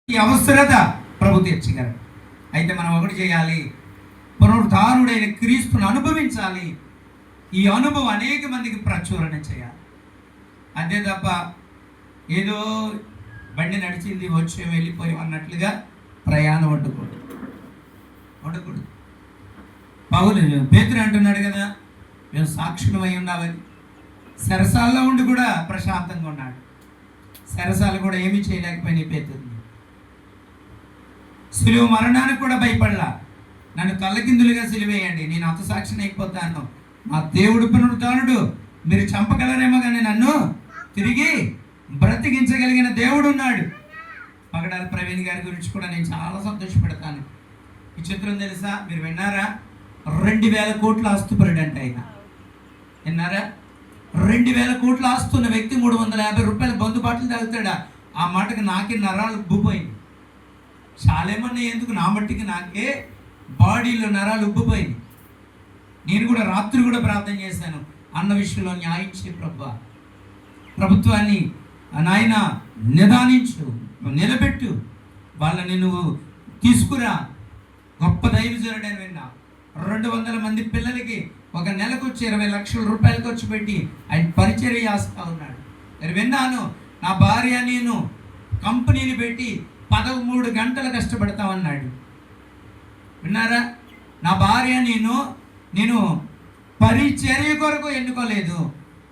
ఈ అవసరత ప్రభు తీర్చగలరు. అయితే మనం ఒకటి చేయాలి, పునరుద్ధానుడైన క్రీస్తును అనుభవించాలి. ఈ అనుభవం అనేక మందికి ప్రచురణ చేయాలి. అంతే తప్ప ఏదో బండి నడిచింది వచ్చి వెళ్ళిపోయాం అన్నట్లుగా ప్రయాణం ఉండకూడదు. పేతురు అంటున్నాడు కదా, మేము సాక్షులమై ఉన్నామని. సరసాల్లో ఉండి కూడా ప్రశాంతంగా ఉన్నాడు. సరసాలు కూడా ఏమీ చేయలేకపోయినాయి పేతురుని. సిలువ మరణానికి కూడా భయపడలా. నన్ను తల్లకిందులుగా సిలువేయండి, నేను హతసాక్షిని అయిపోతాను, మా దేవుడు పునరుద్ధానుడు, మీరు చంపగలరేమో కానీ నన్ను తిరిగి బ్రతికించగలిగిన దేవుడు ఉన్నాడు. పగడాల ప్రవీణ్ గారి గురించి కూడా నేను చాలా సంతోషపడతాను. ఈ చిత్రం తెలుసా, మీరు విన్నారా? 2000 కోట్ల ఆస్తుపరుడు అంటే ఆయన. విన్నారా? 2000 కోట్ల ఆస్తున్న వ్యక్తి 350 రూపాయల బంధు బాటలు తాగుతాడా? ఆ మాటకి నాకే నరాలు ఉబ్బిపోయింది. చాలేమన్నా ఎందుకు, నా మట్టికి నాకే బాడీలో నరాలు ఉబ్బిపోయింది. నేను కూడా రాత్రి కూడా ప్రార్థన చేశాను, అన్న విషయంలో న్యాయం చే ప్రభుత్వాన్ని నాయన నిదానించు, నిలబెట్టు, వాళ్ళని నువ్వు తీసుకురా. గొప్ప దైవజనుడని విన్నా. 200 మంది పిల్లలకి ఒక నెలకు వచ్చి 20 లక్షల రూపాయలు ఖర్చు పెట్టి ఆయన పరిచర్య చేస్తూ ఉన్నాడు. నేను విన్నాను, నా భార్య నేను కంపెనీని పెట్టి 13 గంటలు కష్టపడతామన్నాడు. విన్నారా? నా భార్య నేను పరిచర్య కొరకు ఎన్నుకోలేదు,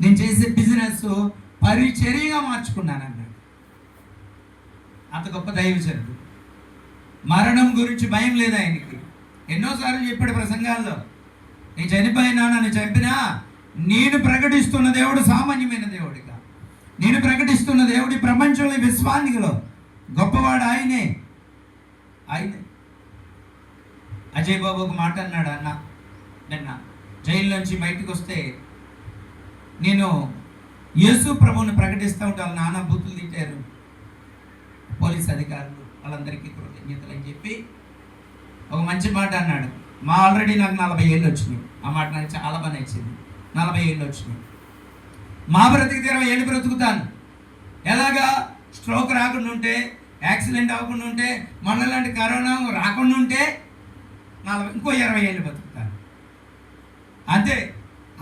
నేను చేసే బిజినెస్ పరిచర్యగా మార్చుకున్నానన్నాడు. అంత గొప్ప దైవజనుడు. మరణం గురించి భయం లేదు ఆయనకి. ఎన్నోసార్లు చెప్పాడు ప్రసంగాల్లో, నేను చనిపోయినా, నన్ను చంపినా నేను ప్రకటిస్తున్న దేవుడు సామాన్యమైన దేవుడిగా, నేను ప్రకటిస్తున్న దేవుడి ప్రపంచంలో విశ్వానికిలో గొప్పవాడు ఆయనే. అజయ్ బాబు ఒక మాట అన్నాడు, అన్న నిన్న జైలు నుంచి బయటకు వస్తే నేను యేసు ప్రభువుని ప్రకటిస్తూ ఉంటే వాళ్ళు నానా బూతులు తిట్టారు పోలీస్ అధికారులు, వాళ్ళందరికీ కృతజ్ఞతలు అని చెప్పి ఒక మంచి మాట అన్నాడు. ఆల్రెడీ నాకు 40 ఏళ్ళు వచ్చినాయి. ఆ మాట నాకు చాలా బాగా నచ్చింది. 40 ఏళ్ళు వచ్చినాయి. మా బ్రతికి 20 ఏళ్ళు బ్రతుకుతాను. ఎలాగా? స్ట్రోక్ రాకుండా ఉంటే, యాక్సిడెంట్ అవ్వకుండా ఉంటే, మన లాంటి కరోనా రాకుండా ఉంటే ఇంకో 20 ఏళ్ళు బతుకుతాను అంతే.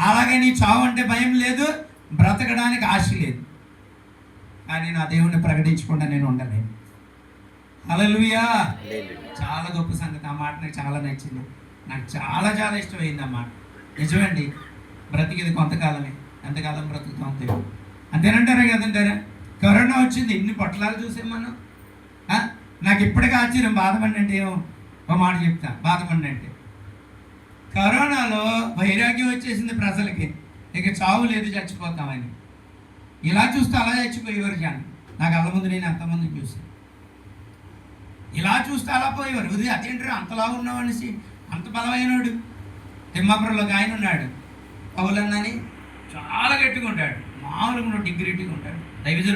అలాగే నీ చావు అంటే భయం లేదు, బ్రతకడానికి ఆశ లేదు. కానీ నా దేవుణ్ణి ప్రకటించకుండా నేను ఉండలేను. హల్లెలూయా! చాలా గొప్ప సంగతి. ఆ మాట నాకు చాలా నచ్చింది. నాకు చాలా చాలా ఇష్టమైంది ఆ మాట. నిజమండి, బ్రతికేది కొంతకాలమే, ఎంతకాలం బ్రతుకుతాం అంతే. అంతేనంటారా కదంటారా? కరోనా వచ్చింది, ఇన్ని పొట్లాలు చూసాం మనం. నాకు ఇప్పటికీ ఆశ్చర్యం. బాధపడి అంటే ఒక మాట చెప్తా, బాధపడి అంటే కరోనాలో వైరాగ్యం వచ్చేసింది ప్రజలకి, ఇక చావు లేదు, చచ్చిపోతామని. ఇలా చూస్తే అలా చచ్చిపోయేవారు జనం. నాకు అల్ల ముందు నేను అంతమంది చూసాను. ఇలా చూస్తే అలా పోయేవారు. ఉదయం అదేంటారు అంతలా ఉన్నామనేసి, అంత బలమైనడు. తిమ్మాపురంలో ఆయన ఉన్నాడు, పౌలన్నని, చాలా గట్టిగా ఉంటాడు, మామూలుగా డిగ్రీటీగా ఉంటాడు, దైవజనుడు.